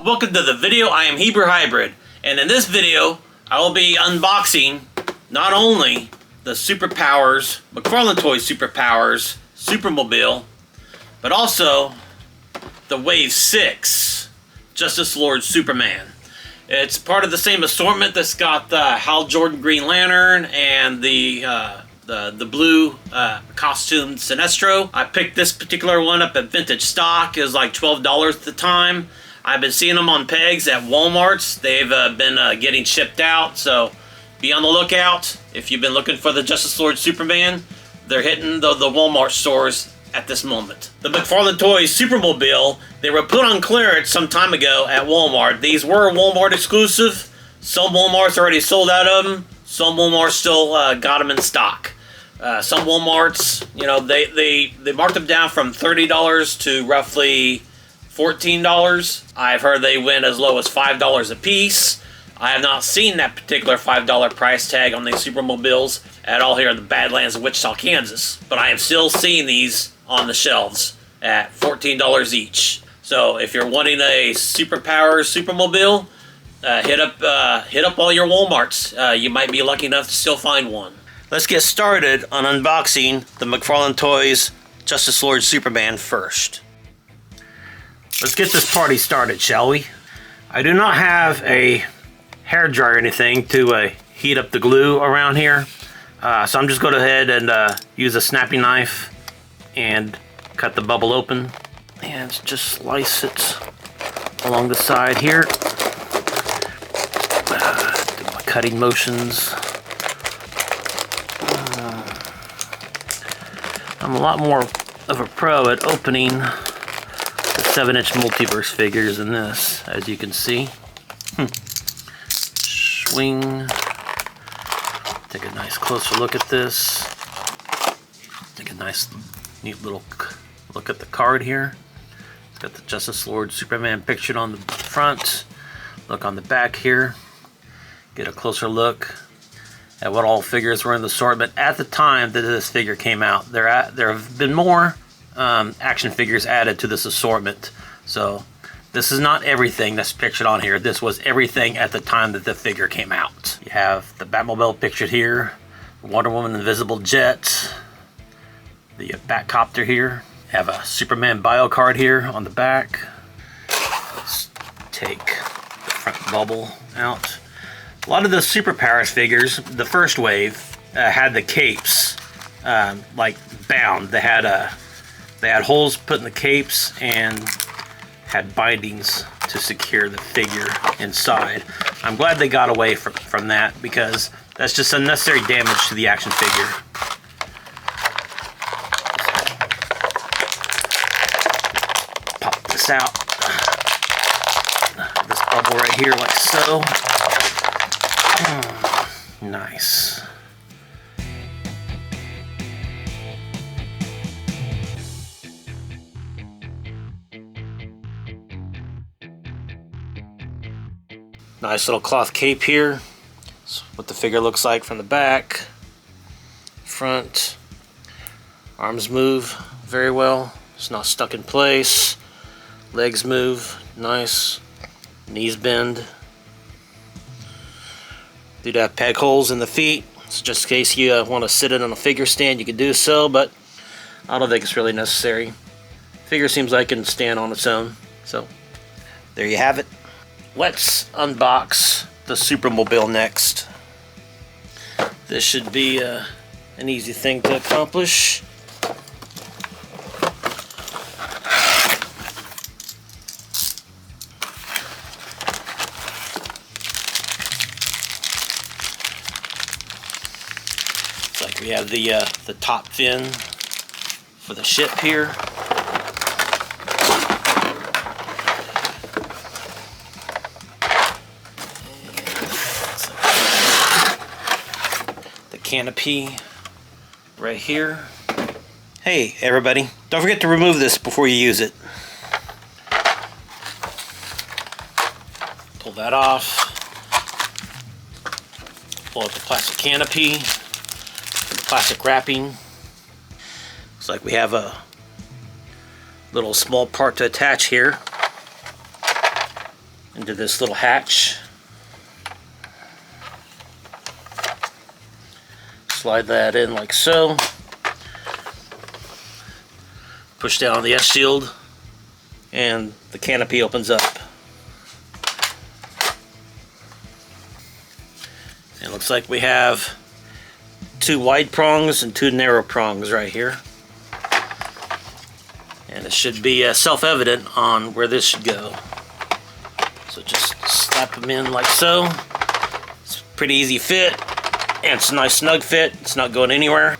welcome to the video. I am Hebrew Hybrid, and in this video I will be unboxing not only the McFarlane Toys Superpowers Supermobile, but also the Wave 6 Justice Lord Superman. It's part of the same assortment that's got the Hal Jordan Green Lantern and the blue costumed Sinestro. I picked this particular one up at vintage stock. It was like $12 at the time. I've been seeing them on pegs at Walmart's. They've been getting shipped out, so be on the lookout. If you've been looking for the Justice Lord Superman, they're hitting the Walmart stores at this moment. The McFarlane Toys Supermobile, they were put on clearance some time ago at Walmart. These were Walmart exclusive. Some Walmarts already sold out of them. Some Walmarts still got them in stock. Some Walmarts, you know, they marked them down from $30 to roughly $14. I've heard they went as low as $5 a piece. I have not seen that particular $5 price tag on these Supermobiles at all here in the Badlands of Wichita, Kansas. But I am still seeing these on the shelves at $14 each. So if you're wanting a Superpowers Supermobile, hit up all your Walmarts. You might be lucky enough to still find one. Let's get started on unboxing the McFarlane Toys Justice Lord Superman first. Let's get this party started, shall we? I do not have a hair dryer or anything to heat up the glue around here, so I'm just going to go ahead and use a snappy knife and cut the bubble open and just slice it along the side here. Do my cutting motions. I'm a lot more of a pro at opening the 7-inch multiverse figures than this, as you can see. Swing. Take a nice closer look at this. Take a nice, neat little look at the card here. It's got the Justice Lord Superman pictured on the front. Look on the back here. Get a closer look at what all figures were in the assortment at the time that this figure came out. There have been more action figures added to this assortment, so this is not everything that's pictured on here. This was everything at the time that the figure came out. You have the Batmobile pictured here, Wonder Woman Invisible Jet, the Batcopter here. You have a Superman bio card here on the back. Let's take the front bubble out. A lot of the Superpowers figures, the first wave, had the capes like bound. They had holes put in the capes and had bindings to secure the figure inside. I'm glad they got away from that, because that's just unnecessary damage to the action figure. Pop this out. This bubble right here, like so. Nice. Nice little cloth cape here. That's what the figure looks like from the back. Front. Arms move very well. It's not stuck in place. Legs move. Nice. Knees bend. Did have peg holes in the feet, so just in case you want to sit it on a figure stand, you can do so, but I don't think it's really necessary. Figure seems like it can stand on its own, so there you have it. Let's unbox the Supermobile next. This should be an easy thing to accomplish. Like we have the top fin for the ship here. The canopy right here. Hey everybody, don't forget to remove this before you use it. Pull that off. Pull out the plastic canopy. Plastic wrapping. Looks like we have a little small part to attach here. into this little hatch. Slide that in like so. Push down on the S-shield and the canopy opens up. It looks like we have 2 wide prongs and 2 narrow prongs right here. And it should be self-evident on where this should go. So just slap them in like so. It's a pretty easy fit, and it's a nice snug fit. It's not going anywhere.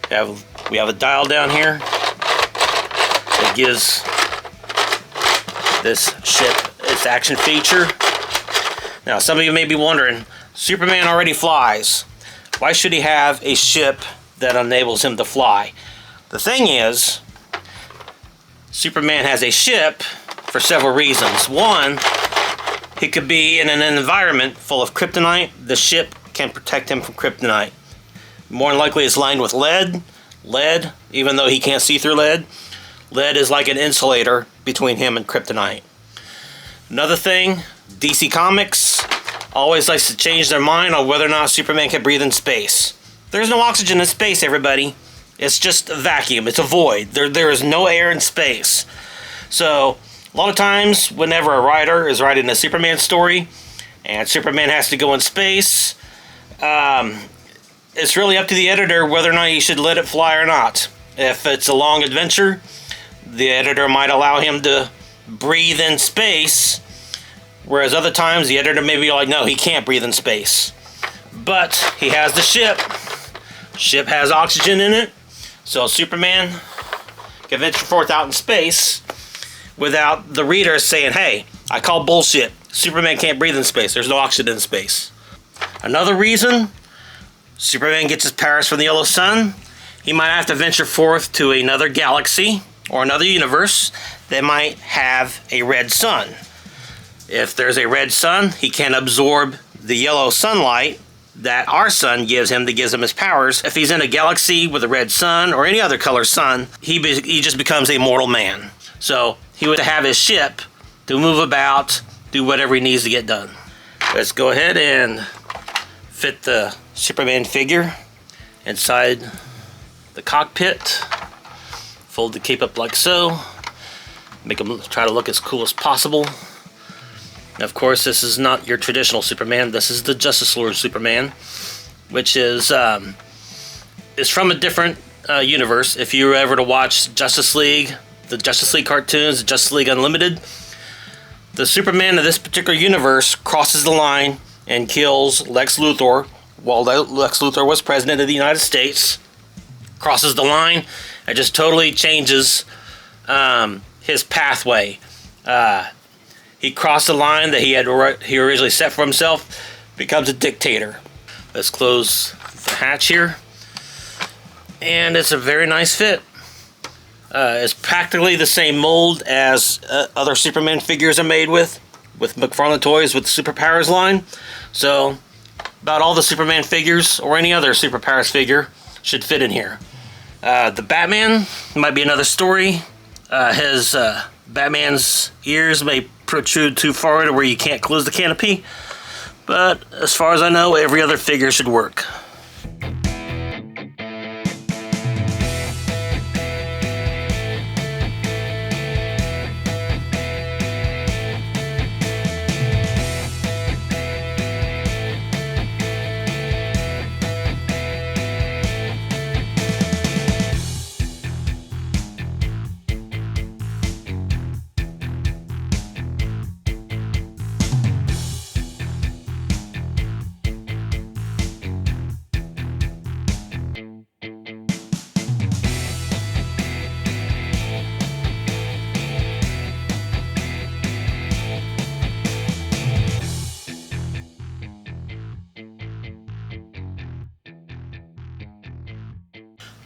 We have a dial down here that gives this ship its action feature. Now, some of you may be wondering, Superman already flies. Why should he have a ship that enables him to fly? The thing is, Superman has a ship for several reasons. One, he could be in an environment full of kryptonite. The ship can protect him from kryptonite. More than likely it's lined with lead. Lead, even though he can't see through lead, lead is like an insulator between him and kryptonite. Another thing, DC Comics always likes to change their mind on whether or not Superman can breathe in space. There's no oxygen in space, everybody. It's just a vacuum. It's a void. There is no air in space. So, a lot of times, whenever a writer is writing a Superman story, and Superman has to go in space, it's really up to the editor whether or not he should let it fly or not. If it's a long adventure, the editor might allow him to breathe in space, whereas other times the editor may be like, no, he can't breathe in space. But he has the ship. Ship has oxygen in it, so Superman can venture forth out in space without the reader saying, hey, I call bullshit. Superman can't breathe in space. There's no oxygen in space. Another reason, Superman gets his powers from the yellow sun. He might have to venture forth to another galaxy or another universe that might have a red sun. If there's a red sun, he can absorb the yellow sunlight that our sun gives him, that gives him his powers. If he's in a galaxy with a red sun or any other color sun, he just becomes a mortal man. So he would have his ship to move about, do whatever he needs to get done. Let's go ahead and fit the Superman figure inside the cockpit. Fold the cape up like so. Make him try to look as cool as possible. And of course, this is not your traditional Superman. This is the Justice Lord Superman, which is from a different universe. If you were ever to watch Justice League, the Justice League cartoons, the Justice League Unlimited, the Superman of this particular universe crosses the line and kills Lex Luthor while Lex Luthor was president of the United States. Crosses the line and just totally changes his pathway. He crossed the line that he originally set for himself, becomes a dictator. Let's close the hatch here. And it's a very nice fit. It's practically the same mold as other Superman figures are made with McFarlane Toys with the Superpowers line. So, about all the Superman figures, or any other Superpowers figure, should fit in here. The Batman might be another story. His Batman's ears may protrude too far to where you can't close the canopy, but as far as I know, every other figure should work.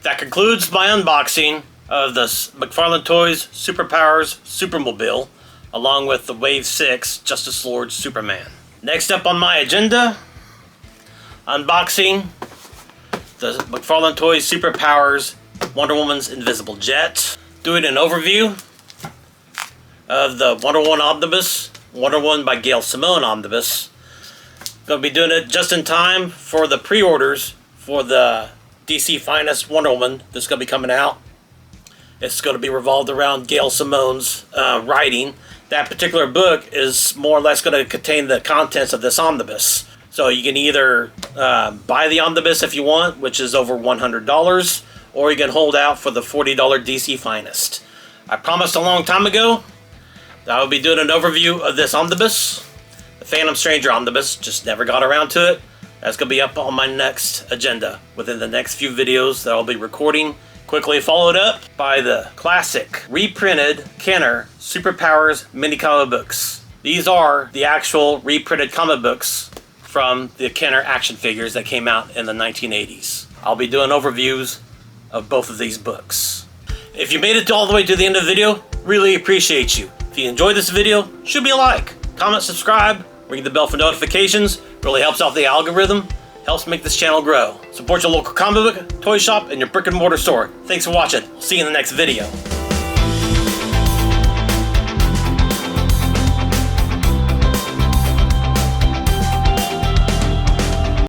That concludes my unboxing of the McFarlane Toys Superpowers Supermobile, along with the Wave 6 Justice Lord Superman. Next up on my agenda, unboxing the McFarlane Toys Superpowers Wonder Woman's Invisible Jet. Doing an overview of the Wonder Woman Omnibus Wonder Woman by Gail Simone omnibus. Going to be doing it just in time for the pre-orders for the DC Finest Wonder Woman that's going to be coming out. It's going to be revolved around Gail Simone's writing. That particular book is more or less going to contain the contents of this omnibus. So you can either buy the omnibus if you want, which is over $100, or you can hold out for the $40 DC Finest. I promised a long time ago that I would be doing an overview of this omnibus. The Phantom Stranger omnibus, just never got around to it. That's going to be up on my next agenda within the next few videos that I'll be recording. Quickly followed up by the classic reprinted Kenner Superpowers mini comic books. These are the actual reprinted comic books from the Kenner action figures that came out in the 1980s. I'll be doing overviews of both of these books. If you made it all the way to the end of the video, really appreciate you. If you enjoyed this video, shoot me a like, comment, subscribe, ring the bell for notifications. Really helps out the algorithm, helps make this channel grow. Support your local comic book, toy shop, and your brick and mortar store. Thanks for watching. See you in the next video.